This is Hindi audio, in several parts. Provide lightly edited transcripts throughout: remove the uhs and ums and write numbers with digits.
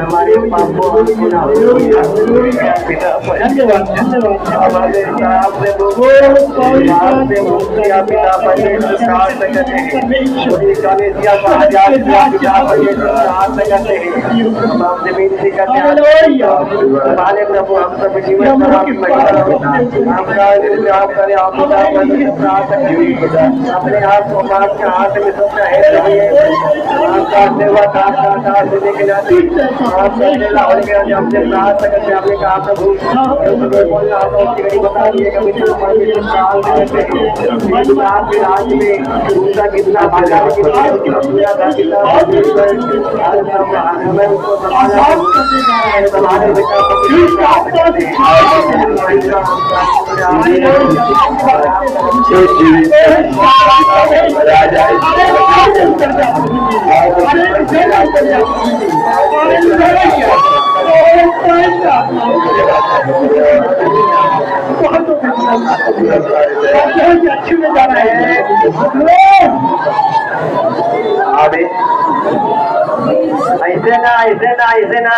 हमारे पापों हमारे हिसाब से पिता हमारे प्रभु हम सब जीवन अपने आप को माफ के हाथ में सबका है आपका सेवा देने के नाते आप हमसे प्रार्थना करते आपने कहा प्रभु बोलना नहीं बता दिए कभी आपके राज में दूसरा कितना हमें उसको संभालने अच्छी में जाना है ऐसे ना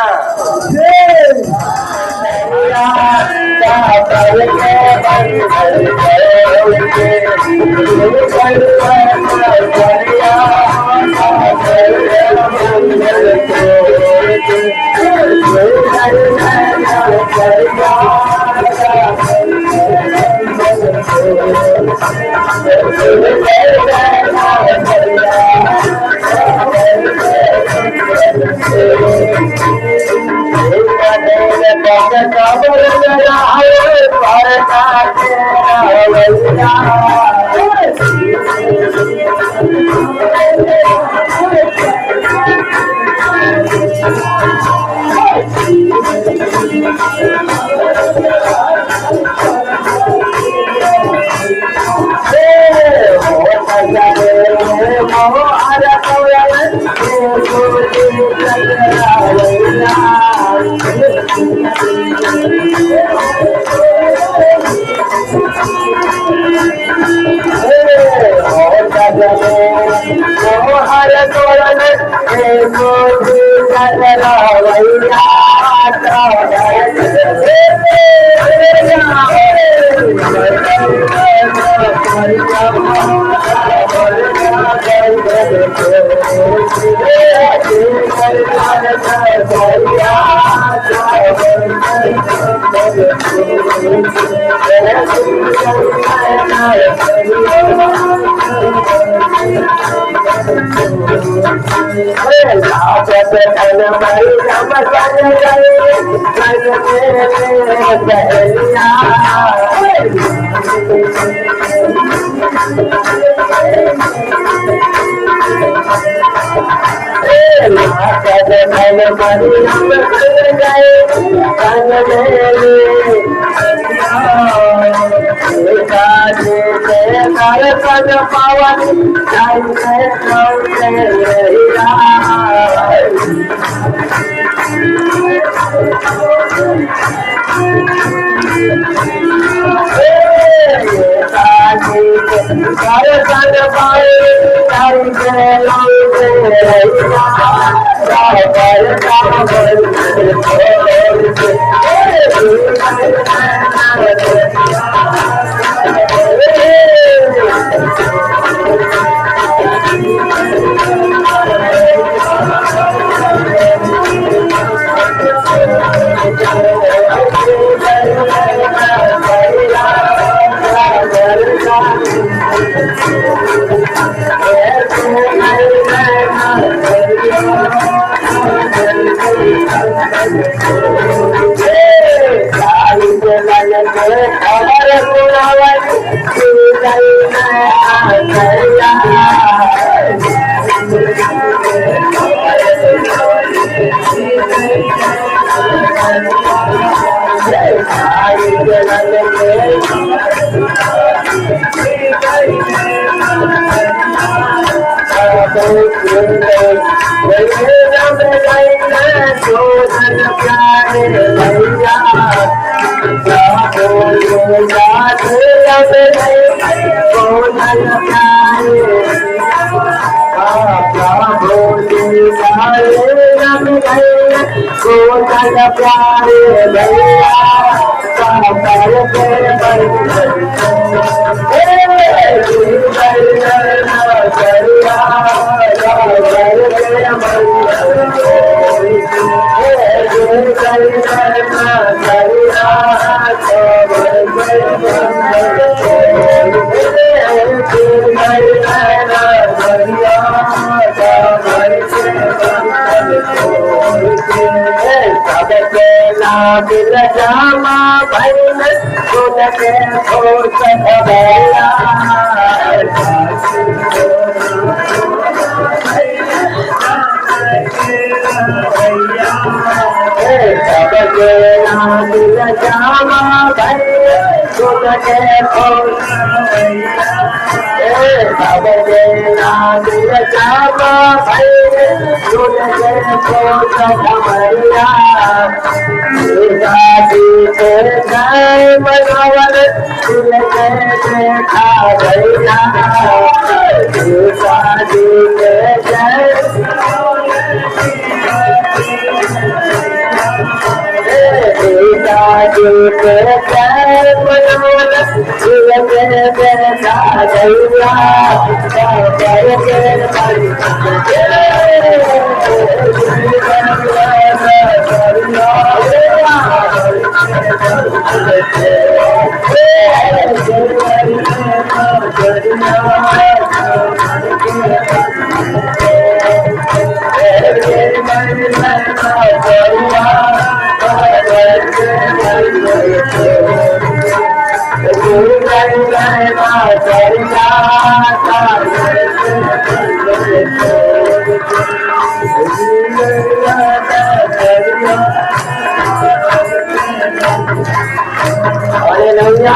हालेलुया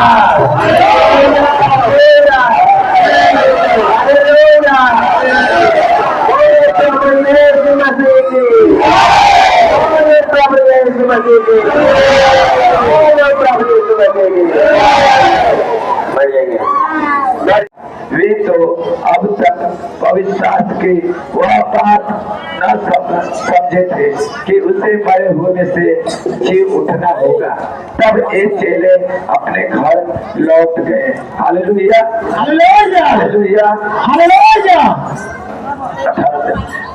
हालेलुया हालेलुया बोले प्रभु यीशु मसीह की बोले प्रभु यीशु मसीह की बोले प्रभु यीशु मसीह की बढ़ेंगे वे तो अब तक पवित्र शास्त्र के वह बात न समझे थे कि उसे बड़े होने से जी उठना होगा। तब ये चेले अपने घर लौट गए। Hallelujah hallelujah hallelujah hallelujah.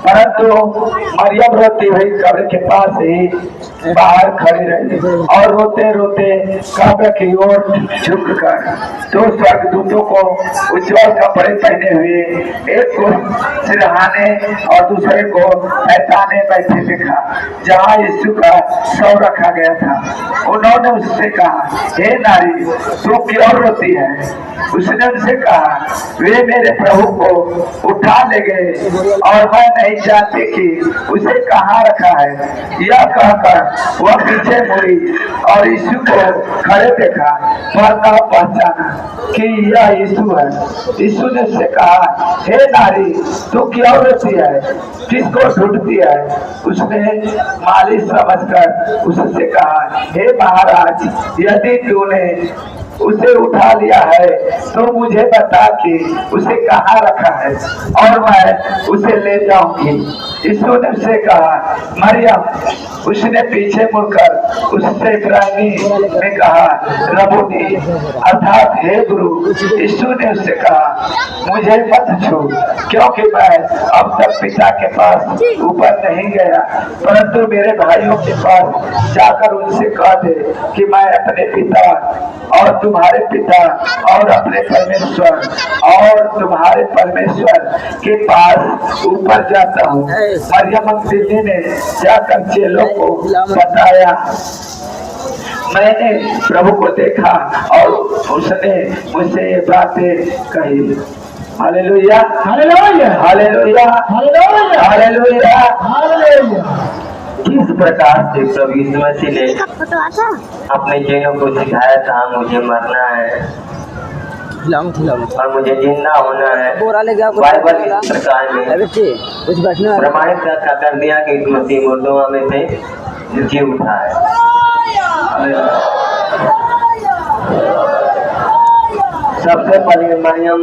परंतु मरियम रोती हुई कब्र के पास ही बाहर खड़ी रही और रोते रोते कब्र की ओर झुककर दो स्वर्गदूतों को उज्जवल कपड़े पहने हुए, एक को सिरहाने और दूसरे को पैताने बैठे देखा जहाँ यीशु का शव रखा गया था। उन्होंने उससे कहा, हे नारी, तू क्यों रोती है? उसने उनसे कहा, वे मेरे प्रभु को उठा ले गए और मैं नहीं जानती कि उसे कहाँ रखा है। यह कहकर वह पीछे मुड़ी और यीशु को खड़े देखा पर न पहचाना कि यह यीशु है। यीशु ने उससे कहा, हे नारी, तू क्यों रोती है? किसको ढूंढती है? उसने मालिक समझकर उससे कहा, हे महाराज, यदि तूने उसे उठा लिया है तो मुझे बता कि उसे कहाँ रखा है और मैं उसे ले जाऊंगी। यीशु ने उससे कहा, मरियम। उसने पीछे मुड़कर उससे इब्रानी में कहा, रबूनी, अर्थात हे गुरु। यीशु ने उससे कहा, मुझे मत छू, क्योंकि मैं अब तक पिता के पास ऊपर नहीं गया, परंतु मेरे भाइयों के पास जाकर उनसे कह दे कि मैं अपने पिता और तुम्हारे पिता और अपने परमेश्वर और तुम्हारे परमेश्वर के पास ऊपर जाता हूँ। मरियम मगदलीनी ने जाकर चेलों को बताया, मैंने प्रभु को देखा और उसने मुझसे ये बातें कही। Hallelujah hallelujah hallelujah hallelujah hallelujah hallelujah. किस प्रकार से प्रभु यीशु मसीह ने अपने चेलों को सिखाया था, मुझे मरना है और मुझे जिंदा होना है। बाइबल इस प्रकार में प्रमाणित कर दिया कि मसीह मुर्दों में से जी उठा है। सबसे पहले मरियम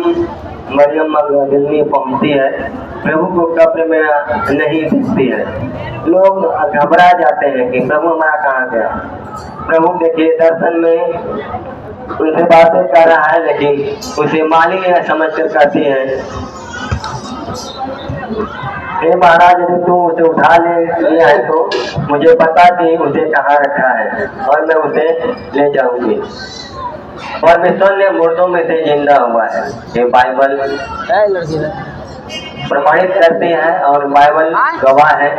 मगदलीनी पहुंचती है, प्रभु को कब्र में नहीं दिखती है। लोग घबरा जाते हैं कि प्रभु हमारा कहाँ गया। प्रभु देखिए दर्शन में उनसे बातें कर रहा है, लेकिन उसे मालिक यह समझ कर कहती है, हे महाराज, यदि तू उसे उठा ले लिया है तो मुझे पता कि उसे कहाँ रखा है और मैं उसे ले जाऊंगी। परमेश्वर ने मुर्दों में से जिंदा हुआ है। ये बाइबल प्रमाणित करते हैं और बाइबल गवाह है,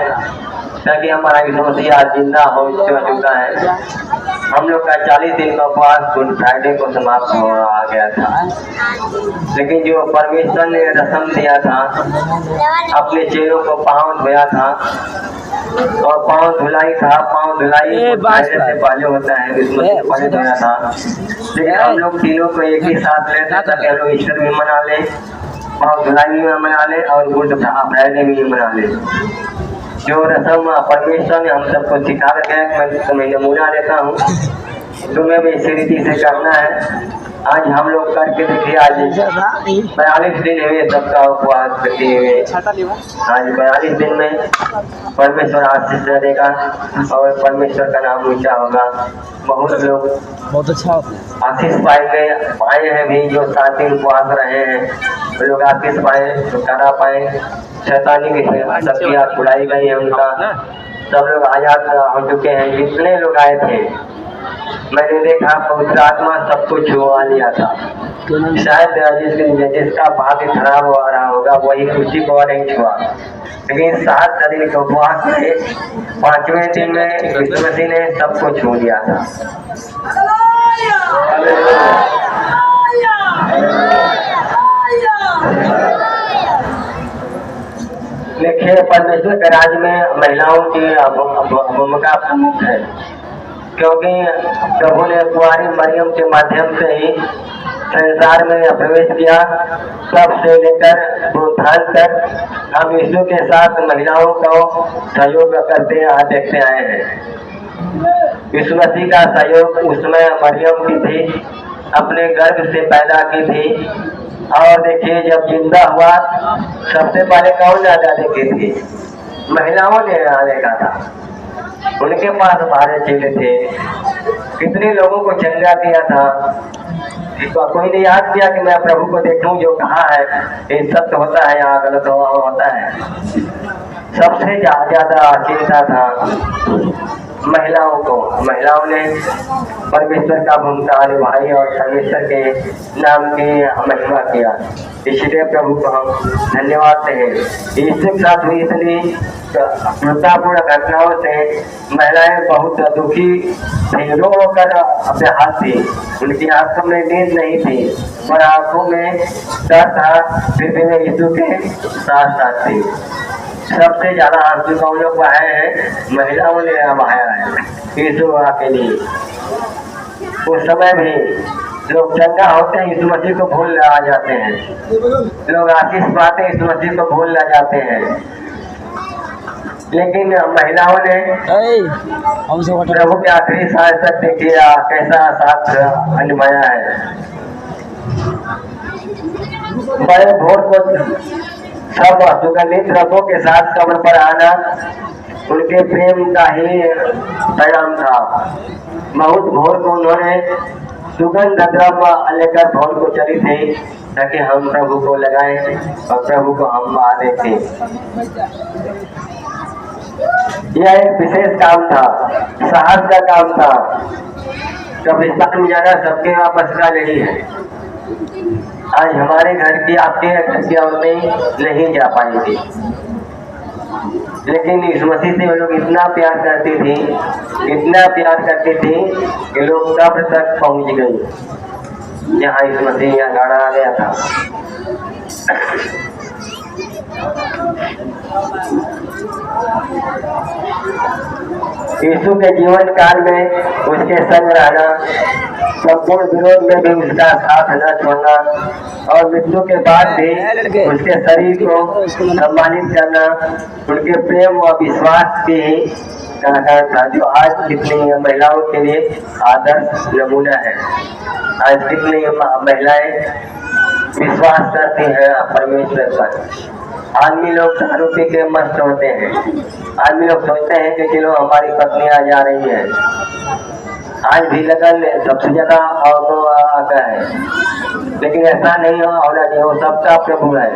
ताकि हमारा यीशु मसीह आज जिंदा हो चुका है। हम लोग का 40 दिन का उपवास गुड फ्राइडे को समाप्त हो आ गया था, लेकिन जो परमेश्वर ने रस्म दिया था, अपने चेलों को पाँव धोया था और पाँव धुलाई था। पाँव धुलाई से पहले होता है, पहले धोया था, लेकिन हम लोग तीनों को एक ही साथ लेते ताकि हम लोग ईश्वर भी मना ले, पाँव धुलाई भी मना ले और गुड फ्राइडे भी मना ले। जो रस्म परमेश्वर ने हम सबको सिखा रखा है, मैं तुम्हें नमूना देता हूँ, तुम्हें भी इसी रीति से करना है। आज हम लोग करके देखिए, आज 42 दिन हुए सबका उपवास करते हुए। आज 42 दिन में परमेश्वर आशीष देगा और परमेश्वर का नाम ऊंचा होगा। बहुत लोग बहुत अच्छा आशीष पाए हैं भी, जो 7 दिन उपवास रहे हैं, लोग आशीष पाए, छुटकारा पाए, शैतानी की शक्तियाँ छुड़ाई गई है उनका। सब लोग आजाद हो चुके हैं। जितने लोग आए थे, मैंने देखा पवित्र आत्मा सबको छुआ लिया था। शायद जिसका भाग्य खराब हो रहा होगा वही उसी को नहीं छुआ, लेकिन 7 दिन के उपवास से 5वें दिन में यीशु मसीह ने सबको छू लिया था। देखिए, परमेश्वर के राज्य में महिलाओं की भूमिका प्रमुख है, क्योंकि प्रभु ने कुंवारी मरियम के माध्यम से ही संसार में प्रवेश किया। तब से लेकर पुनरुत्थान तक हम यीशु के साथ महिलाओं को सहयोग करते देखते आए हैं। यीशु मसीह का सहयोग उसमें मरियम की थी, अपने गर्भ से पैदा की थी। और देखिए जब जिंदा हुआ सबसे पहले कौन आजा देखी थी? महिलाओं ने देखा था। उनके पास 12 चेले थे। कितने लोगों को चंगा किया था। कोई ने याद किया कि मैं प्रभु को देखूं जो कहा है ये सत्य होता है या गलत होता है। सबसे ज्यादा चिंता था महिलाओं को। महिलाओं ने परमेश्वर का भूमिका निभाई और परमेश्वर के नाम की महिमा किया। इसलिए प्रभु को हम धन्यवाद दें। यीशु के साथ हुई इतनी क्रूरतापूर्ण घटनाओं से महिलाएं बहुत दुखी थी, रो कर अपने हाथ थी। उनकी आंखों में नींद नहीं थी और आंखों में डर था, फिर भी वे यीशु के साथ साथ थी। सबसे ज्यादा आंसू कौन लोग बहाए हैं? महिलाओं ने बहाया है यीशु के लिए। उस समय भी लोग चंगा होते हैं, यीशु मसीह को भूल आ जाते हैं। लोग आशीष पाते हैं, यीशु मसीह को भूल आ जाते हैं। लेकिन महिलाओं ने प्रभु के आखिरी सांस तक देखिए कैसा साथ निभाया है। बड़े भोर को सब सुगंधित रंगों के साथ कब्र पर आना उनके प्रेम का ही परिणाम था। बहुत भोर को उन्होंने सुगंध द्रव्य लेकर भोर को चली थी ताकि हम प्रभु को लगाएं और प्रभु को हम देखें। यह एक विशेष काम था, साहस का काम था। कब्रिस्तान में जाना सबके वापस का नहीं है। आज हमारे घर की आपके घर की औरतें नहीं जा पाएंगी, लेकिन इस मसीह से वो लोग इतना प्यार करती थी, इतना प्यार करती थी कि लोग कब्र तक पहुंच गई जहाँ इस मसीह यहाँ गाड़ा आ गया था। यीशु के जीवन काल में उसके संग रहना, संपूर्ण विरोध में भी उसका साथ न छोड़ना और मृत्यु के बाद भी उसके शरीर को सम्मानित करना उनके प्रेम और विश्वास की कारण था, जो आज कितनी महिलाओं के लिए आदर्श नमूना है। आज कितनी महिलाएं विश्वास करती हैं परमेश्वर पर। आदमी लोग दारू पी के मस्त होते हैं। आदमी लोग सोचते हैं कि चलो हमारी पत्नियां जा रही है। आज भी लगन सबसे ज्यादा औरतों आता है, लेकिन ऐसा नहीं होना चाहिए। वो सबका प्रभु है,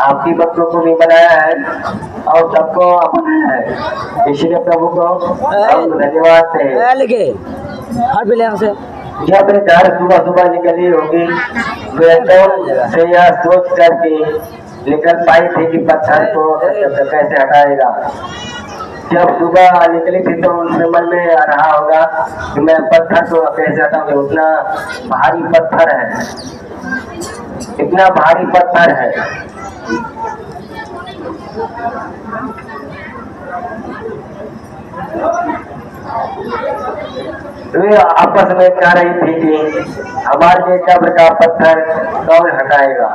आपकी बच्चों को भी बनाया है और सबको अपनाया है। इसलिए प्रभु को हम धन्यवाद दें। जब घर सुबह सुबह निकली होगी से यह सोच करके निकल पाई थी कि पत्थर को कैसे हटाएगा। जब सुबह निकली थी तो उनके मन में आ रहा होगा कि मैं पत्थर को कैसे हटाऊंगा। उतना भारी पत्थर है, इतना भारी पत्थर है। वे आपस में कह रही थी कि हमारे कब्र का पत्थर कौन हटाएगा।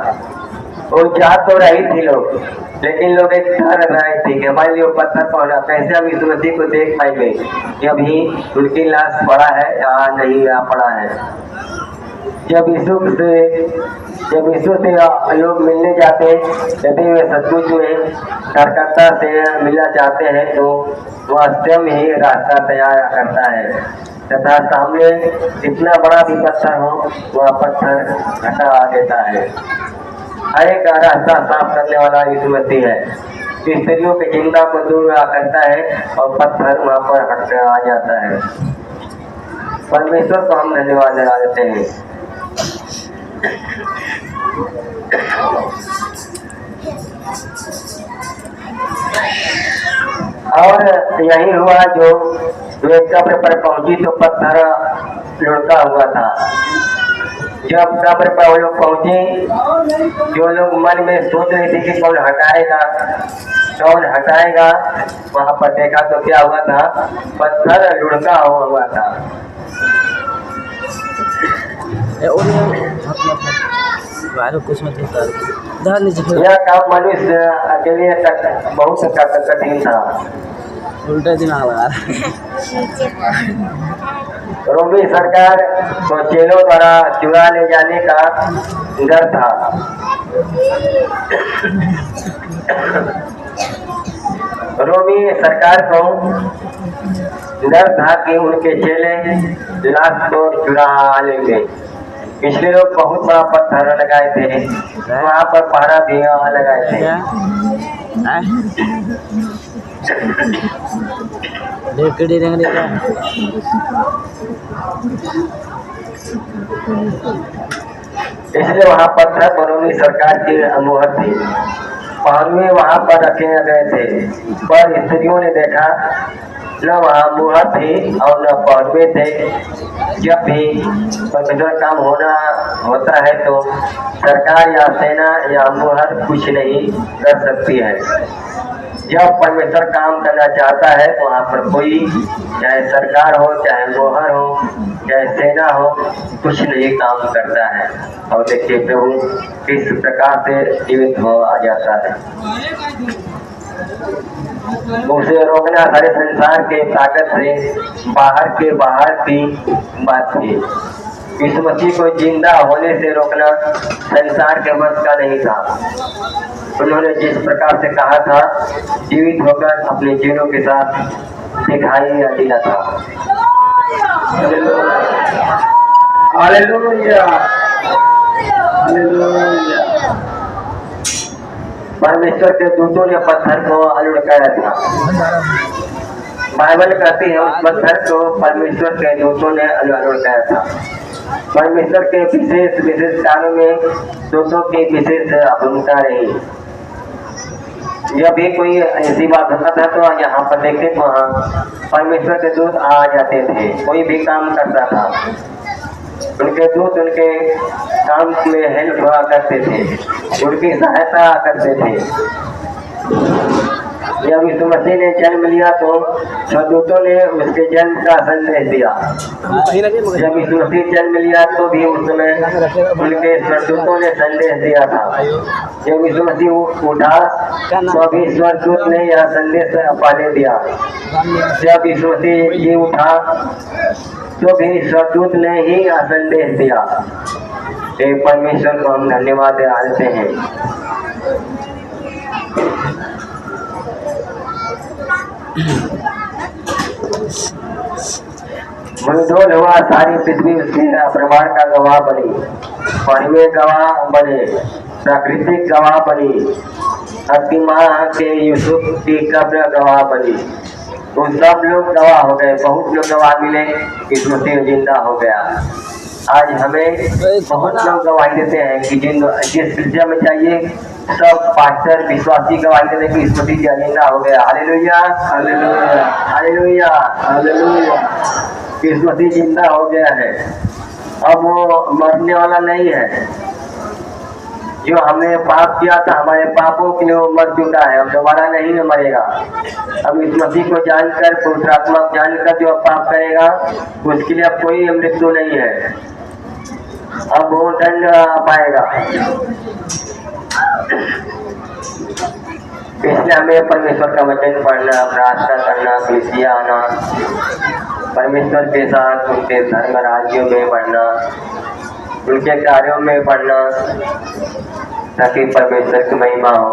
वो चाह तो रही थी लोग, लेकिन लोग एक डर रहे थे कि हमारे लिए पत्थर पड़ा, कैसे हम यीशु मसीह को देख पाएंगे कि अभी उनकी लाश पड़ा है या नहीं पड़ा है। जब यीशु से लोग मिलने जाते, यदि वे सचमुच में धर्मकर्ता से मिलना चाहते हैं तो वह स्वयं ही रास्ता तैयार करता है तथा सामने इतना बड़ा भी पत्थर हो वह पत्थर हटा देता है। हर एक रास्ता साफ करने वाला यीशु मसीह है। स्त्रियों की चिंता को दूर करता है और पत्थर वहाँ पर हट आ जाता है। परमेश्वर को हम धन्यवाद देते हैं। और यही हुआ जो वे कब्र पर पहुंची तो पत्थर लुढ़का हुआ था। जब कब्र पर वो लोग पहुंचे, जो लोग मन में सोच रहे थे कि कौन हटाएगा, कौन हटाएगा। वहां पर देखा तो क्या हुआ था, पत्थर लुढ़का हुआ था। कुछ मत बता। यह काम मनुष्य अकेले बहुत कठिन था। उल्टा दिमाग लगा रोमी सरकार को चेलों द्वारा चुरा ले जाने का डर था। रोमी सरकार को डर था कि उनके चेले लाश को चुरा लेंगे, इसलिए लोग बहुत बड़ा पत्थर लगाए थे, वहाँ पर पहरा भी लगाए थे। इसलिए वहाँ पत्थर रोमी सरकार की मुहर थी। पहरुए वहाँ पर रखे गए थे, पर स्त्रियों ने देखा न वहाँ मुहर थी और न पहरुए थे। जब भी परमेश्वर काम होता है तो सरकार या सेना या मुहर कुछ नहीं कर सकती है। जब परमेश्वर काम करना चाहता है तो वहाँ पर कोई, चाहे सरकार हो, चाहे मोहर हो, चाहे सेना हो, कुछ नहीं काम करता है। और देखिए प्रभु किस प्रकार से जीवित हो आ जाता है। उसे रोकना सारे संसार के ताकत से बाहर की बात थी। यीशु मसीह को जिंदा होने से रोकना संसार के बस का नहीं था। उन्होंने जिस प्रकार से कहा था, जीवित होकर अपने जीवनों के साथ दिखाई दिया था। Hallelujah, hallelujah. परमेश्वर के दूतों ने पत्थर को लुढ़काया था। बाइबल कहती है उस पत्थर को परमेश्वर के दूतों ने लुढ़काया था। परमेश्वर के विशेष कामों में दूतों की विशेष भूमिका रही। जब भी कोई ऐसी बात होता था तो यहाँ पर देखते तो वहाँ परमेश्वर के दूत आ जाते थे। कोई भी काम करता था, उनके दूत उनके काम में हेल्प हुआ करते थे, उनकी सहायता करते थे। जब यीशु मसीह ने जन्म लिया तो स्वर्गदूतों ने उसके जन्म का संदेश दिया। जब यीशु मसीह जन्म लिया तो भी उस समय उनके स्वर्गदूतों ने संदेश दिया था। जब यीशु मसीह उठा तो भी स्वर्गदूत ने यह संदेश पहले दिया। जब यीशु मसीह जी उठा तो भी स्वर्गदूत ने ही यह संदेश दिया। परमेश्वर को हम धन्यवाद देते हैं। मुंधोल हुआ सारी पृथ्वी उसके प्रमाण का गवाह बनी, परिमेय गवाह बने, प्राकृतिक गवाह बनी, अपनी माँ के यूसुफ की कब्र गवाह बनी। वो सब लोग गवाह हो गए, बहुत लोग गवाह मिले कि मसीह जिंदा हो गया। आज हमें बहुत लोग गवाही देते हैं कि जिस गिरजा में चाहिए सब पास्टर विश्वासी गवाही देते हैं कि इस मसीह जिंदा हो गया। Hallelujah, hallelujah, hallelujah, hallelujah. इस मसीह जिंदा हो गया है, अब वो मरने वाला नहीं है। जो हमने पाप किया था, हमारे पापों के लिए वो मर चुका है, अब दोबारा नहीं मरेगा। अब इस मसीह को जानकर, पवित्र आत्मा को जानकर जो पाप करेगा उसके लिए अब कोई मृत्यु नहीं है, अब वो दंड पाएगा। इसलिए हमें परमेश्वर का वचन पढ़ना, प्रार्थना करना, कलीसिया आना, परमेश्वर के साथ उनके धर्म राज्यों में बढ़ना, उनके कार्यों में बढ़ना, ताकि परमेश्वर की महिमा हो।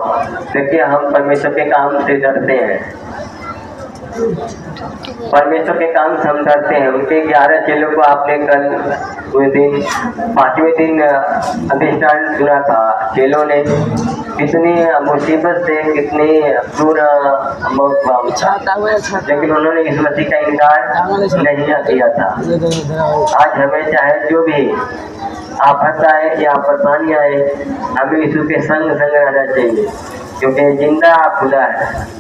देखिए हम परमेश्वर के काम से डरते हैं, परमेश्वर के काम से हम डरते हैं। उनके 11 चेलों को आपने कल उस दिन 5वें दिन अधिष्ठान सुना था। चेलों ने कितनी मुसीबत से, कितनी क्रूर मौत पाई, लेकिन उन्होंने इस मसीह का इनकार नहीं किया था। आज हमें चाहे जो भी आफत आए या परेशानी आए, हमें यीशु के संग रहना चाहिए, क्योंकि जिंदा खुदा है।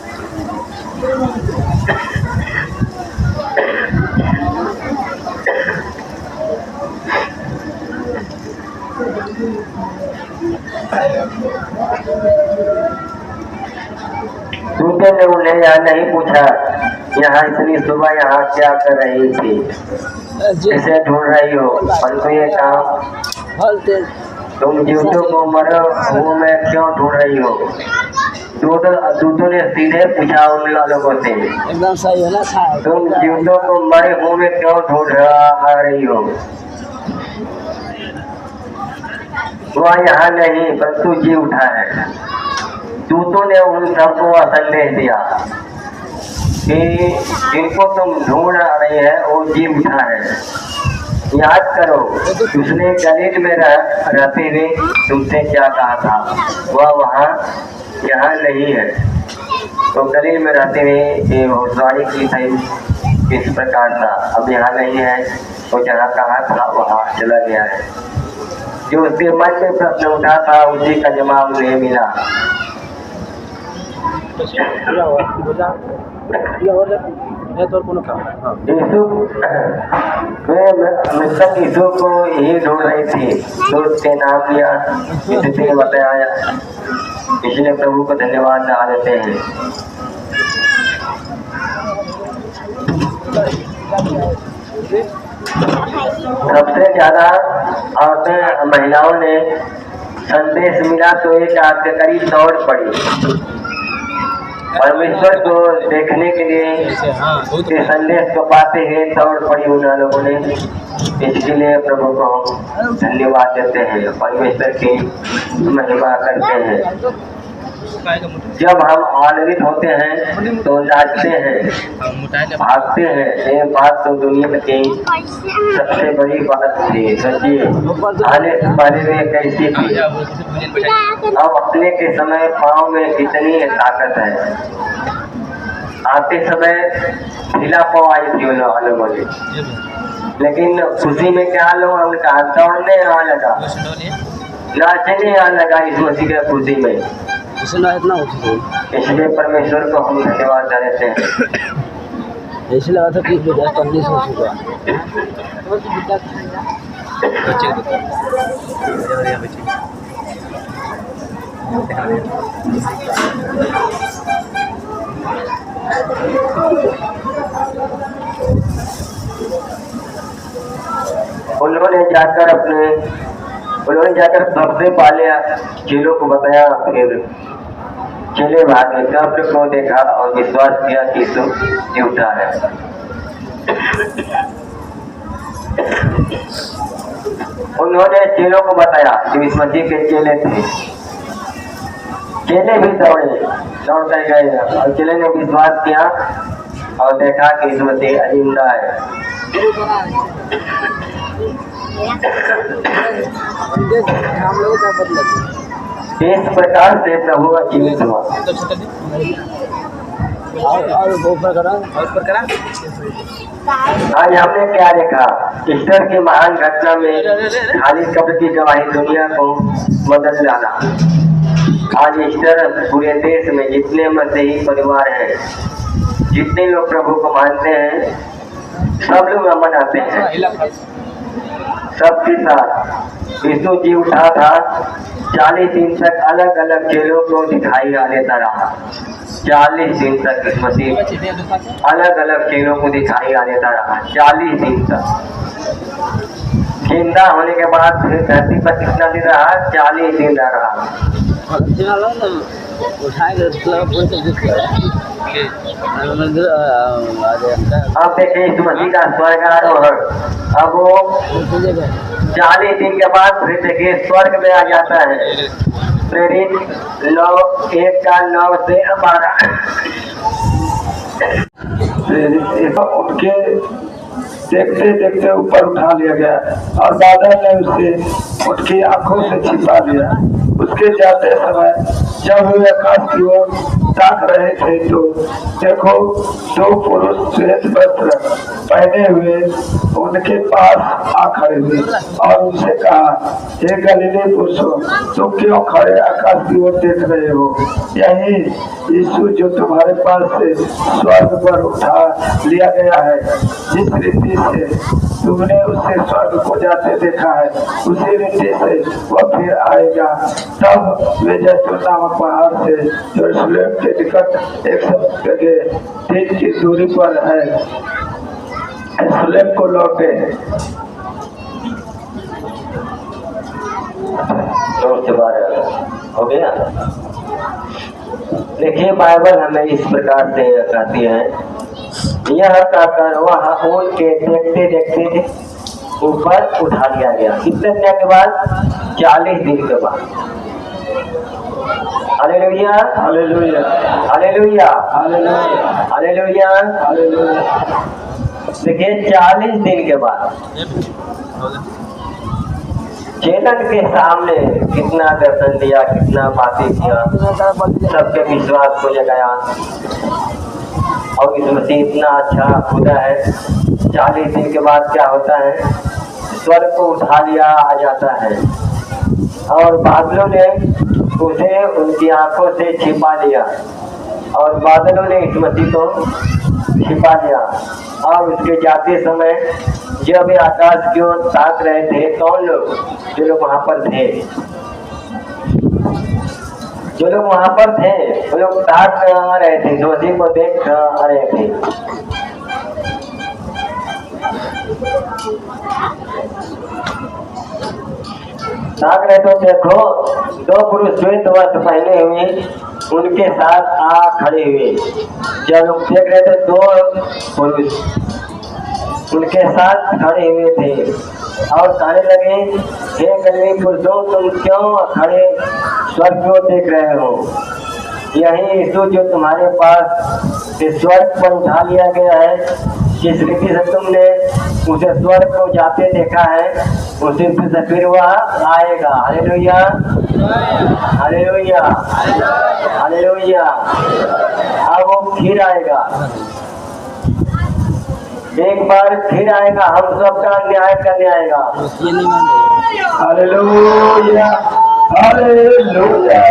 दूसरे ने उन्हें यहाँ नहीं पूछा, यहाँ इतनी सुबह यहाँ क्या कर रही थी, इसे ढूंढ रही हो, परंतु ये काम तुम जूतों को मरे हुओं में क्यों ढूंढ रही हो? दूतों ने सीधे पूछा उन लोगों से, एकदम सही है ना साहब। तुम जूतों को मरे हुओं में क्यों ढूंढ रही हो? वह यहाँ नहीं परंतु जी उठा है। दूतों ने उन सबको संदेश दिया कि जिनको तुम ढूंढ रही है वो जी उठा है। याद करो उसने गलील में रहते हुए तुमसे क्या कहा था, वह वहाँ यहाँ नहीं है। तो गलील में रहते हुए ये भविष्यवाणी की थी इस प्रकार था, अब यहाँ नहीं है, वो जहाँ कहा था वहाँ चला गया है। जो उसके मन में प्रश्न उठा था उसी का जवाब नहीं मिला। यीशु को ही ढूंढ रही थी तो उसके नाम लिया, इसलिए बताया, इसलिए प्रभु को धन्यवाद देते हैं। सबसे ज्यादा औरतें महिलाओं ने संदेश मिला तो एक आपके करीब दौड़ पड़ी परमेश्वर को देखने के लिए, इस संदेश को पाते हुए दौड़ पड़ी उन लोगों ने। इसके लिए प्रभु को धन्यवाद देते हैं, परमेश्वर की महिमा करते हैं। जब हम आनंदित होते हैं तो नाचते हैं, भागते हैं। ये बात तो दुनिया की सबसे बड़ी बात थी। सोचिए आने से पहले वे कैसी थी, अब अपने के समय पाँव में कितनी ताकत है। आते समय ढीला पाँव आई थी उन लोगों ने, लेकिन खुशी में क्या लोग उनका दौड़ने आ लगा, नाचने आ लगा इस मसीह के खुशी में। इसलिए परमेश्वर को हम धन्यवाद देते हैं। ऐसे लगा था कि 2015 हो चुका। उन्होंने जाकर सबसे पहले चेलों को बताया, फिर चेले भाग गए, कब्र को देखा और विश्वास किया कि यीशु जी उठा है। उन्होंने चेलों को बताया कि इस मसीह के चेले थे। चेले भी दौड़ कर गए और चेले ने विश्वास किया और देखा कि इस मसीह जिंदा है। इस प्रकार से प्रभु जीवित हुआ। आज हमने क्या देखा? ईस्टर की महान घटना में खाली कब्र की गवाही दुनिया को मदद डाला। आज ईस्टर पूरे देश में जितने मसीही परिवार हैं, जितने लोग प्रभु को मानते हैं, सब लोग मनाते हैं। सबके साथ यीशु जी उठा था। 40 दिन तक अलग अलग चेलों को दिखाई देता रहा। 40 दिन तक इस मसीह अलग अलग चेलों को दिखाई देता रहा। 40 दिन तक जिंदा होने के बाद फिर धरती पर कितना दिन रहा? 40 दिन रहा। अब देखिए इस मसीह का स्वर्ग आरोहण। अब वो 40 दिन के बाद फिर देखिए स्वर्ग में आ जाता है। प्रेरित 9:1-9 से 12 उनके देखते देखते ऊपर उठा लिया गया और बादल ने उसे उनकी आंखों से छिपा लिया। उसके जाते समय जब वे आकाश की ओर ताक रहे थे तो देखो 2 पुरुष श्वेत वस्त्र पहने हुए उनके पास आ खड़े हुए और उनसे कहा, हे गलीली पुरुषों, तुम क्यों खड़े आकाश की ओर देख रहे हो? यही यीशु जो तुम्हारे पास से स्वर्ग पर उठा लिया गया है, जिस रीति से तुमने उससे स्वर्ग को जाते देखा है, उसी रीति नीचे से वह फिर आएगा। तब वे जैतून नामक पहाड़ से यरूशलेम के निकट एक जगह 3 की दूरी पर है यरूशलेम को लौटे। हो गया। देखिए बाइबल हमें इस प्रकार से कहती है, यह कहकर वह ऊन के देखते देखते ऊपर उठा लिया गया। कितने दिन के बाद? 40 दिन के बाद। Hallelujah hallelujah hallelujah hallelujah hallelujah. देखिए 40 दिन के बाद चेतन के सामने कितना दर्शन दिया, कितना बातें किया, सबके विश्वास को जगाया। और इस मसीह इतना अच्छा खुदा है। 40 दिन के बाद क्या होता है? स्वर्ग को उठा लिया आ जाता है और बादलों ने उसे उनकी आंखों से छिपा लिया और बादलों ने इस मसीह को छिपा लिया। और उसके जाते समय जब वे आकाश की ओर ताक रहे थे, कौन लोग? जो लोग वहां पर थे, जो लोग वहां पर थे वो लोग ताक रहे थे, जो मसीह को देख रहे थे। ताक रहे तो देखो 2 पुरुष श्वेत वस्त्र पहने हुए उनके साथ आ खड़े हुए। जब लोग देख रहे थे 2 पुरुष उनके साथ खड़े हुए थे और कहने लगे, हे गलीली पुरुषों, तुम क्यों खड़े स्वर्ग को देख रहे हो? यही यीशु जो तुम्हारे पास स्वर्ग पर उठा लिया गया है, जिस रीति से तुमने उसे स्वर्ग को जाते देखा है, उसी से फिर वह आएगा। Hallelujah hallelujah hallelujah. अब वो फिर आएगा, एक बार फिर आएगा, हम सबका न्याय करने आएगा। Hallelujah hallelujah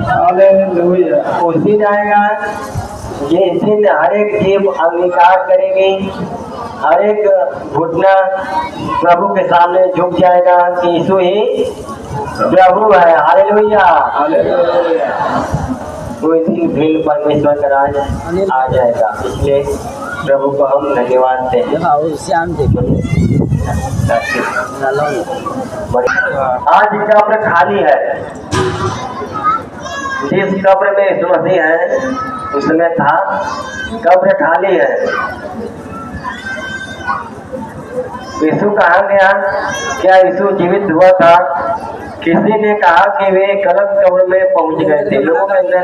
hallelujah. उस दिन आएगा, ये दिन हर एक जीव अंगीकार करेगी, हर एक घुटना प्रभु के सामने झुक जाएगा कि यीशु ही प्रभु है। Hallelujah hallelujah. कोई दिन फिर परमेश्वर का राज आ जाएगा। इसलिए प्रभु को हम धन्यवाद दें। आज कब्र खाली है। जिस कब्र में यीशु मसीह है उसमें था, कब्र खाली है। यीशु कहाँ गया? क्या यीशु जीवित हुआ था? किसी ने कहा कि वे गलत कब्र में पहुंच गए थे। लोगों के अंदर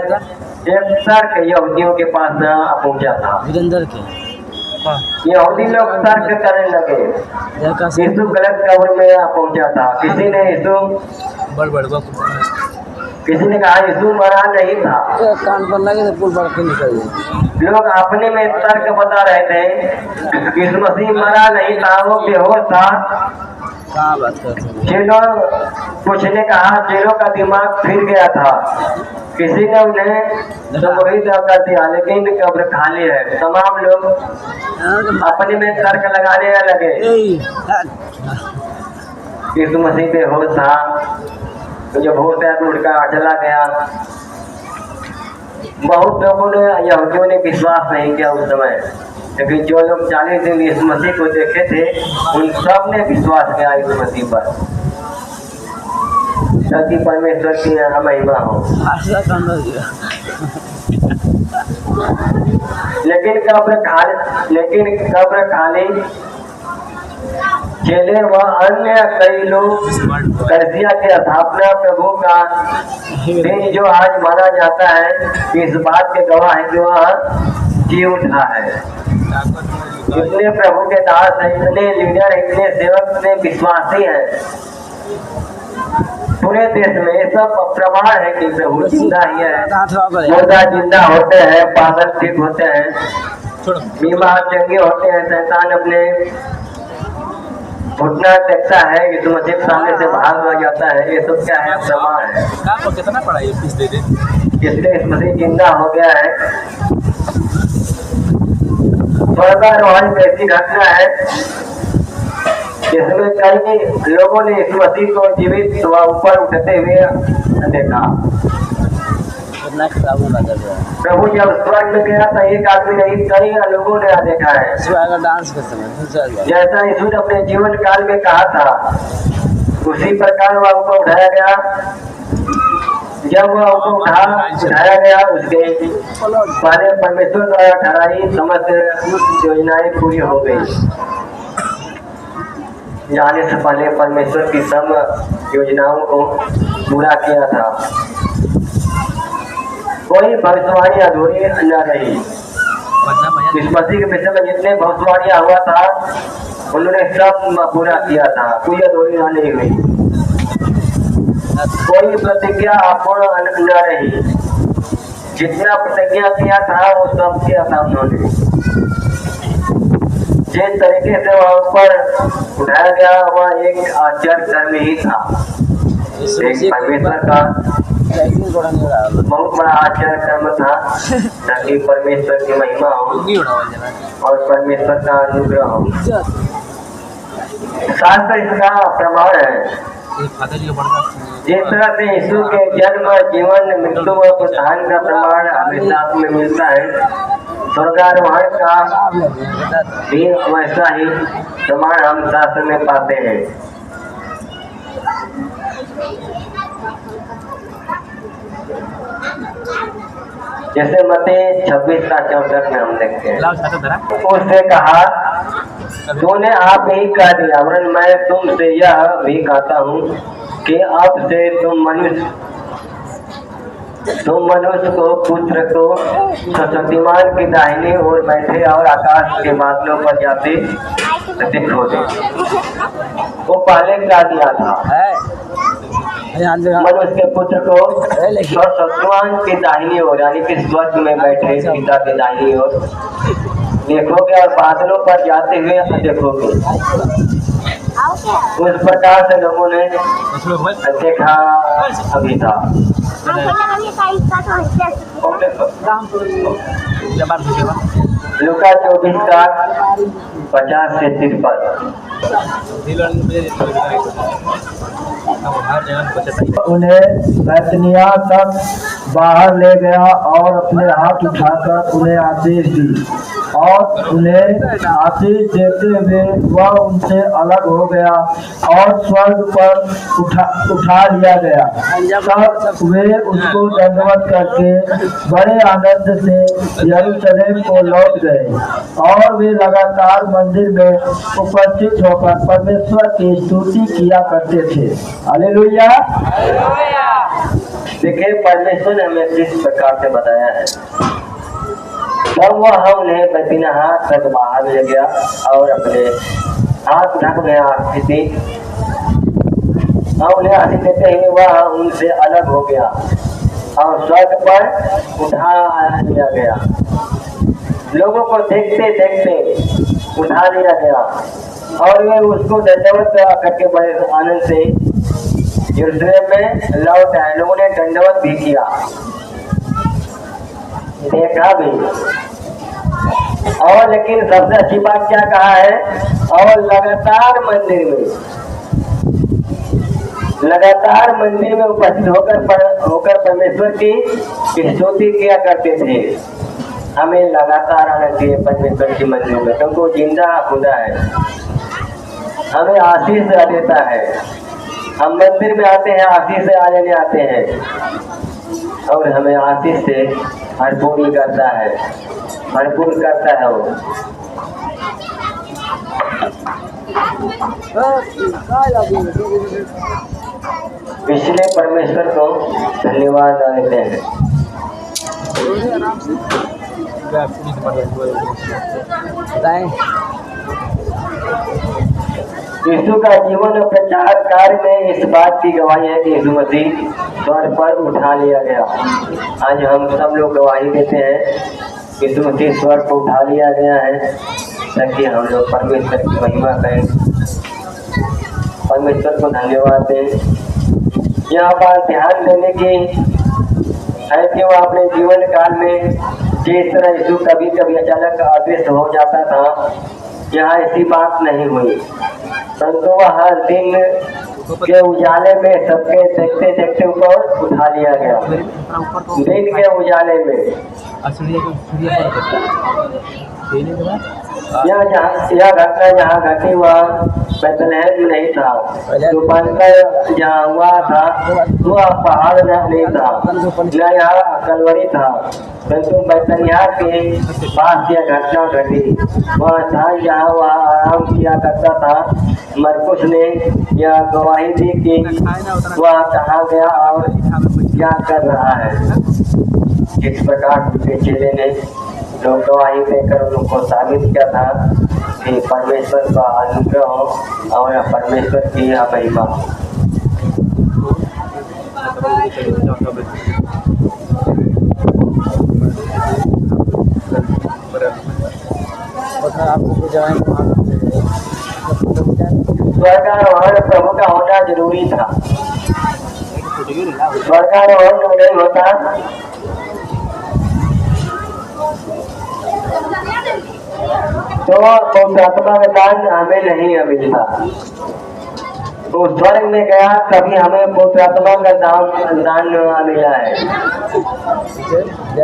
एक तर्क यहूदियों के पास पहुंचा था। यहूदी लोग तर्क करने लगे, यीशु गलत कब्र में पहुंचा था। किसी ने कहा यीशु मरा नहीं था। कान पर लगे तो पुल बढ़ के निकल गए। लोग अपने में तर्क बता रहे थे, यीशु मसीह मरा नहीं था, वो बेहोश था। कहाँ बात करते हैं? कुछ ने कहा चेलों का दिमाग फिर गया था। किसी ने उन्हें संबोधित कर दिया, लेकिन कब्र खाली है। तमाम लोग अपने में तर्क लगाने लगे। यीशु मसीह बेहोश था, जब होश है तो उनका चला गया। बहुत लोगों ने, यहूदियों ने विश्वास नहीं किया उस समय, लेकिन जो लोग 40 दिन यीशु मसीह को देखे थे उन सब ने विश्वास किया यीशु मसीह पर। ताकि परमेश्वर की महिमा हो। लेकिन कब्र खाली चेले व अन्य कई लोग कलीसिया के स्थापना प्रभु का दिन जो आज माना जाता है, इस बात के गवाह है कि वह जी उठा है। इतने प्रभु के दास हैं, इतने लीडर, इतने सेवक, इतने विश्वासी हैं पूरे देश में। ये सब प्रमाण है कि प्रभु जिंदा ही है। मुर्दा जिंदा होते हैं, पागल ठीक होते हैं, बीमार चंगे होते हैं, शैतान अपने घुटना टेकता है, यीशु मसीह सामने से भाग जाता है। ये सब क्या है? प्रमाण है। कितना पड़ा ये फीस दे दे? इसलिए इस मसीह जिंदा हो गया है। स्वर्गारोहण कैसी घटना है? इसमें कई लोगों ने इस मसीह को जीवित व ऊपर उठते हुए देखा। कितना खराब होना कर रहा है। प्रभु जब स्वर्ग में गया तो एक आदमी नहीं, कई लोगों ने देखा है। इसमें अगर डांस के समय दूसरा जाए। जैसा यीशु ने अपने जीवन काल में कहा था, उसी प्रकार वह ऊपर उठाया गया। जब वह ऊपर उठाया गया, उसके पहले परमेश्वर द्वारा ठहराई समस्त योजनाएं पूरी हो गई। जाने से पहले परमेश्वर की सब योजनाओं को पूरा किया था। कोई भविष्यवाणी अधूरी न रही। इस मसीह के विषय में जितने भविष्यवाणियां हुआ था, उन्होंने सब पूरा किया था, कोई अधूरी नहीं हुई। कोई प्रतिज्ञा अपूर्ण न रही। जितना प्रतिज्ञा किया था वो सब किया था उन्होंने। जिस तरीके से वह ऊपर उठाया गया वह एक आश्चर्य कर्म ही था। एक परमेश्वर का बहुत बड़ा आश्चर्य कर्म था, ताकि परमेश्वर की महिमा हो और परमेश्वर का अनुग्रह हो। शास्त्र इसका प्रमाण है। जिस तरह से यीशु के जन्म, जीवन, मृत्यु और पुनरुत्थान का प्रमाण हमेशा में मिलता है, स्वर्गारोहण का भी वैसा ही प्रमाण हम शास्त्र में पाते हैं। जैसे मत्ती 26:64 में हम देखते हैं, उसने कहा, तूने आप ही कह दिया, वरन मैं तुमसे यह भी कहता हूँ कि अब से तुम मनुष्य को, पुत्र को शक्तिमान की दाहिनी ओर बैठे और आकाश के बादलों पर जाते दिखोगे। वो पहले कह दिया था, मनुष्य के पुत्र को शक्तिमान की दाहिनी ओर, यानी कि स्वर्ग में बैठे पिता की दाहिनी ओर देखोगे और बादलों पर जाते हुए देखोगे। उस प्रकार से लोगों ने देखा अभी था। लूका 24:50 से 53। उन्हें बैतनिया तक बाहर ले गया और अपने हाथ उठाकर उन्हें आशीष दी, और उन्हें आशीष देते हुए वह उनसे अलग हो गया और स्वर्ग पर उठा लिया गया। तब वे उसको दंडवत करके बड़े आनंद से यरूशलेम को लौट गए, और वे लगातार मंदिर में उपस्थित होकर परमेश्वर की स्तुति किया करते थे। हालेलुया। देखिए, परमेश्वर ने हमें किस प्रकार से बताया है। तब वह उन्हें बैतनिय्याह तक बाहर ले गया और अपने हाथ ढक में आशीष दी, और उन्हें आशीष देते ही वह उनसे अलग हो गया और स्वर्ग पर उठा लिया गया। लोगों को देखते देखते उठा लिया गया और वे उसको दंडवत करके बड़े आनंद से यरूशलेम में लौट आए। लोगों ने दंडवत भी किया, देखा भी। और लेकिन सबसे अच्छी बात क्या कहा है, और लगातार मंदिर में उपस्थित होकर परमेश्वर की स्तुति किया करते थे। हमें लगातार आना चाहिए परमेश्वर की मंदिर में, क्योंकि वो जिंदा खुदा है, हमें आशीष देता है। हम मंदिर में आते हैं, आशीष से आने आते हैं, और हमें आशीष से भरपूर करता है, भरपूर करता है वो। इसलिए परमेश्वर को धन्यवाद देते हैं। यीशु का जीवन और प्रचार कार्य में इस बात की गवाही है कि यीशु मसीह स्वर्ग पर उठा लिया गया। आज हम सब लोग गवाही देते हैं, यीशु मसीह स्वर्ग पर उठा लिया गया है, ताकि हम लोग परमेश्वर की महिमा करें, परमेश्वर को धन्यवाद दें। यहाँ पर ध्यान देने की है कि वो अपने जीवन काल में जिस तरह यीशु कभी कभी अचानक अदृश्य हो जाता था, यहाँ ऐसी बात नहीं हुई, परंतु वह दिन के उजाले में सबके देखते देखते ऊपर उठा लिया गया। दिन के उजाले में यह घटना जहाँ घटी वह बैतलहम नहीं था, जो बनकर जहाँ हुआ था वह पहाड़ नहीं था, न यहाँ कलवरी था, परंतु बैतनिया के पास यह घटना घटी। वह स्थान जहाँ वह आराम किया करता था। मरकुस ने यह गवाही दी कि वह कहाँ गया और क्या कर रहा है। इस प्रकार उसके चेले ने लोग गवाही देकर उनको साबित किया था कि परमेश्वर का अनुग्रह और परमेश्वर की यह महिमा। स्वर्गारोहण प्रभु का होना जरूरी था। स्वर्गारोहण जो नहीं होता तो पवित्र आत्मा का दान हमें नहीं मिलता। तो स्वर्ग में गया तभी हमें पवित्र आत्मा का दान मिला है।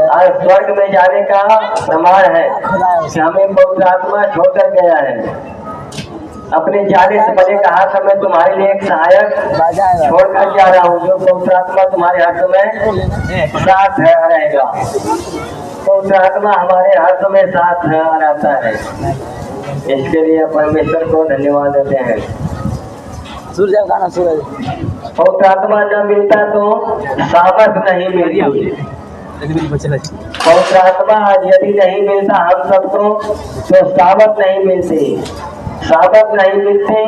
और स्वर्ग में जाने का प्रमाण है कि हमें पवित्र आत्मा छोड़कर गया है। अपने जाने से पहले कहा था मैं तुम्हारे लिए एक सहायक छोड़कर जा रहा हूँ, जो पवित्र आत्मा तुम्हारे हर समय साथ रहेगा। पवित्र आत्मा हमारे हर समय साथ रहता है। इसके लिए परमेश्वर को धन्यवाद देते हैं। पवित्र आत्मा न मिलता तो सामर्थ नहीं मिलती। पवित्र आत्मा यदि नहीं मिलता हम सबको तो सामर्थ नहीं मिलती। सामर्थ नहीं मिलती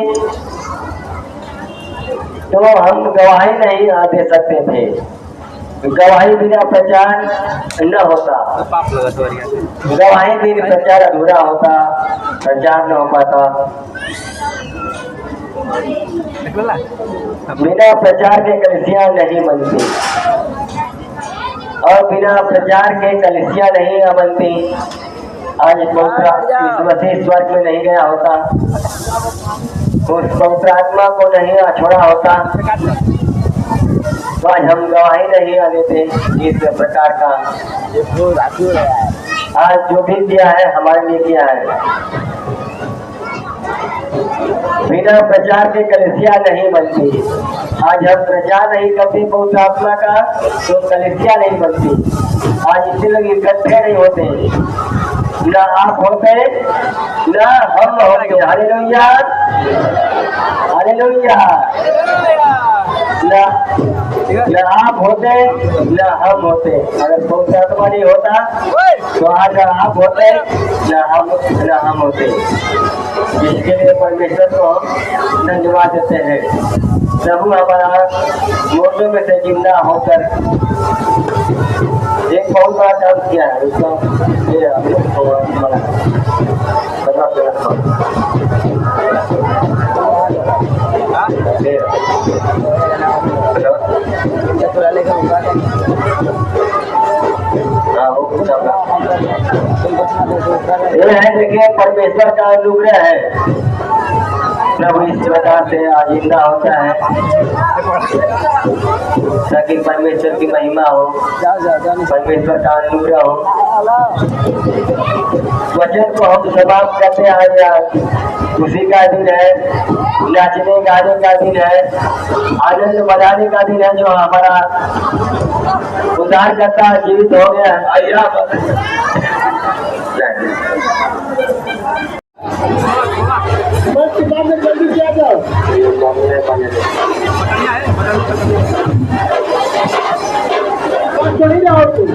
तो हम गवाही नहीं दे सकते थे। गवाही बिना प्रचार न होता, गवाही बिना प्रचार अधूरा होता, प्रचार न हो पाता। बिना प्रचार के कलीसिया नहीं बनती और बिना प्रचार के कलीसिया नहीं बनती। आज पवित्र मसीह स्वर्ग में नहीं गया होता, उस पवित्र आत्मा को नहीं छोड़ा होता तो आज हम गवाही नहीं देते। इस प्रकार का आज जो भी किया है हमारे लिए किया है। बिना प्रचार के कलीसिया नहीं बनती। आज हम प्रचार नहीं करते पवित्र आत्मा का तो कलीसिया नहीं बनती। आज इतने लोग इकट्ठे नहीं होते, न आप होते न हम होते। Hallelujah hallelujah. न आप होते न हम होते। अगर पवित्र आत्मा नहीं होता तो आज आप होते न हम होते। इसके लिए परमेश्वर को हम धन्यवाद देते हैं। प्रभु हमारा मुर्दों में से जिंदा होकर एक बहुत बड़ा काम किया है। उसका ये है, देखिए परमेश्वर का अनुग्रह है। प्रभु इस प्रकार से जिंदा होता है ताकि परमेश्वर की महिमा हो, परमेश्वर का अनुग्रह हो। वचन को हम समाप्त करते हैं। आज खुशी का दिन है, नाचने गाने का दिन है, आनंद मनाने का दिन है। जो हमारा उद्धारकर्ता जीवित हो गया है। जल्दी किया जाओ। नहीं रहा तुम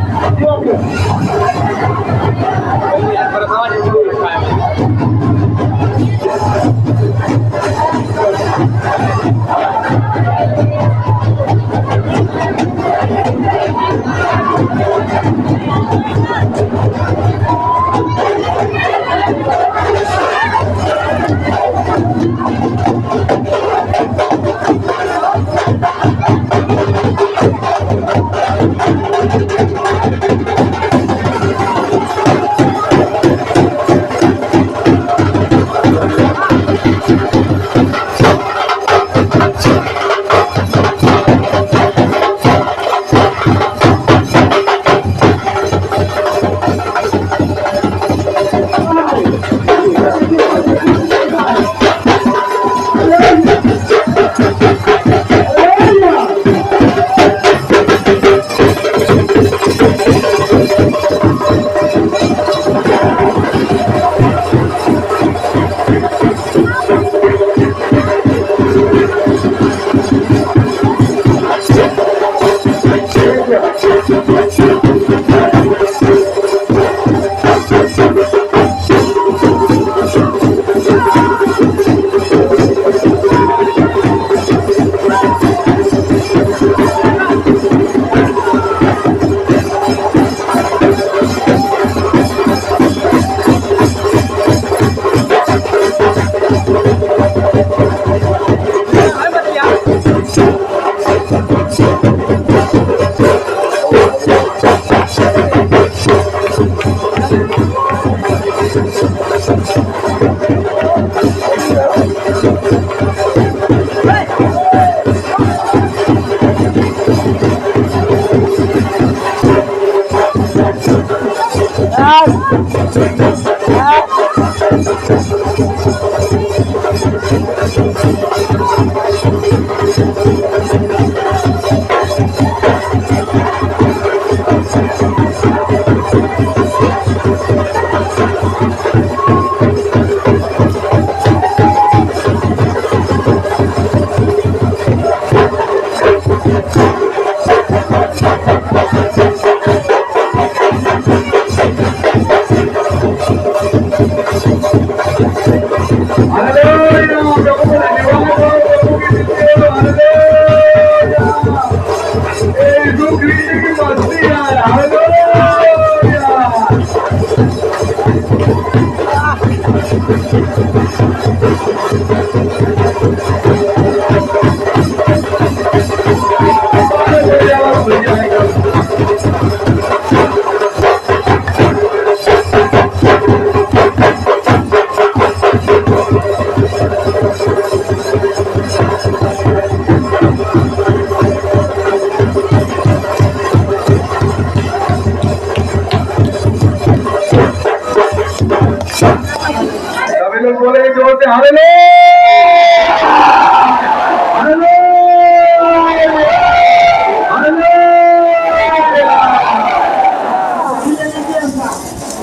बोले जोर से हालेलुया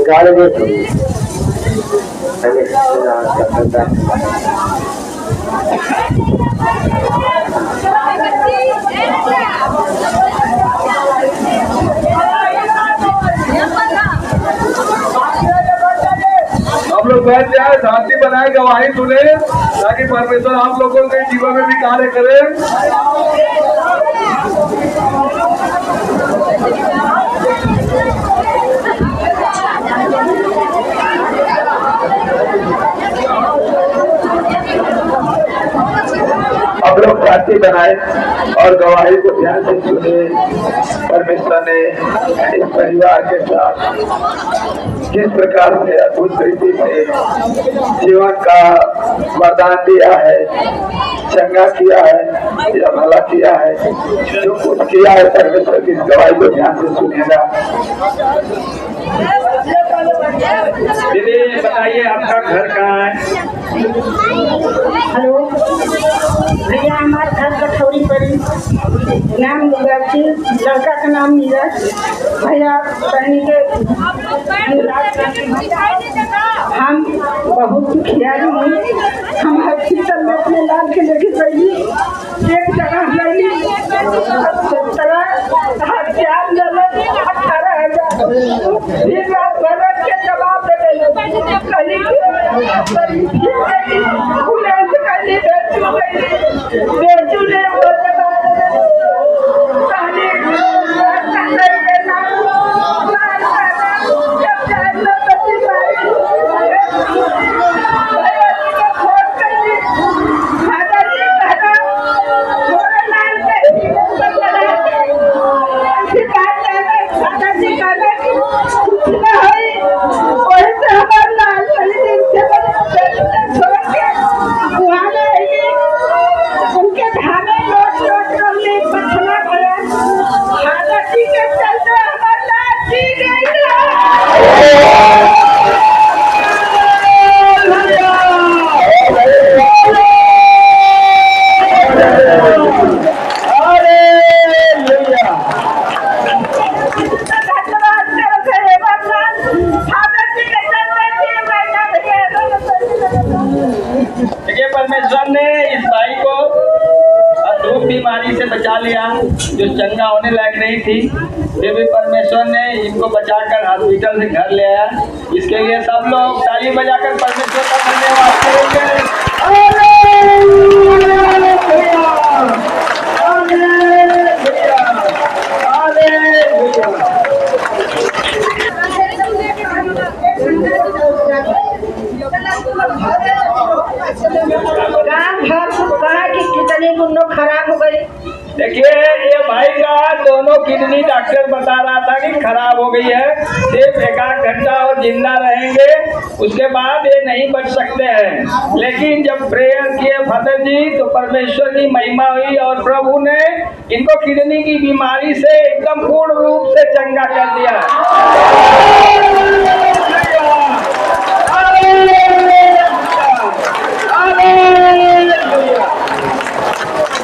गाड़ी देखो आप लोग बैठ जाए, शांति बनाए, गवाही सुने ताकि परमेश्वर आप लोगों के जीवन में भी कार्य करे। आप लोग शांति बनाए और गवाही को ध्यान से सुने। परमेश्वर ने इस परिवार के साथ किस प्रकार से अद्भुत तरीके से जीवन का वरदान दिया है, चंगा किया है या भला किया है, जो कुछ किया है परमेश्वर की गवाही को ध्यान से सुनेगा। दीदी बताइए आपका घर कहाँ है? हेलो भैया, हमारा घर कठौरी पड़ी, नाम नीरज, लड़का का नाम नीरज, भैया बहनी के। हम बहुत दुखियारी हुई। हम हॉस्पिटल में अपने लाल के लेके गई, एक जगह गई 18,000 फिर रात भर के जवाब दे बेचू ने बीमारी से बचा लिया जो चंगा होने लायक नहीं थी, फिर भी परमेश्वर ने इनको बचाकर हॉस्पिटल से घर ले आया। इसके लिए सब लोग ताली बजाकर परमेश्वर का धन्यवाद करेंगे। कितनी गुंडो खराब हो गई। देखिए ये भाई का दोनों किडनी डॉक्टर बता रहा था कि खराब हो गई है, सिर्फ 1 घंटा और जिंदा रहेंगे, उसके बाद ये नहीं बच सकते हैं। लेकिन जब प्रेयर किए फादर जी तो परमेश्वर की महिमा हुई और प्रभु ने इनको किडनी की बीमारी से एकदम पूर्ण रूप से चंगा कर दिया।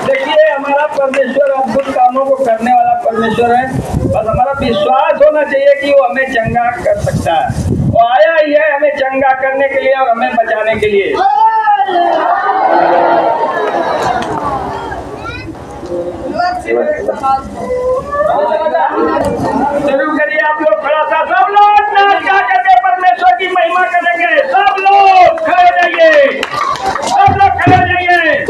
देखिए हमारा परमेश्वर अद्भुत कामों को करने वाला परमेश्वर है, बस हमारा विश्वास होना चाहिए कि वो हमें चंगा कर सकता है। वो आया ही है हमें चंगा करने के लिए और हमें बचाने के लिए। शुरू करिए आप लोग, खड़ा सा सब लोग नाच गा करके परमेश्वर की महिमा करेंगे। सब लोग खड़े जाइए, सब लोग खड़े जाइए।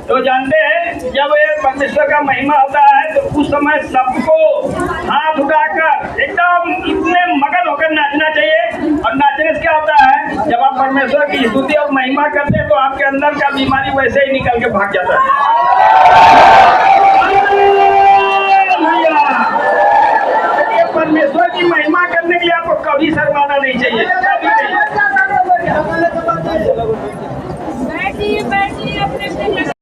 तो जानते हैं जब ये परमेश्वर का महिमा होता है तो उस समय सबको हाथ उठाकर एकदम इतने मगन होकर नाचना चाहिए। और नाचने से क्या होता है, जब आप परमेश्वर की स्तुति और महिमा करते हैं तो आपके अंदर का बीमारी वैसे ही निकल के भाग जाता है। परमेश्वर की महिमा करने के लिए आपको कभी शर्माना नहीं चाहिए।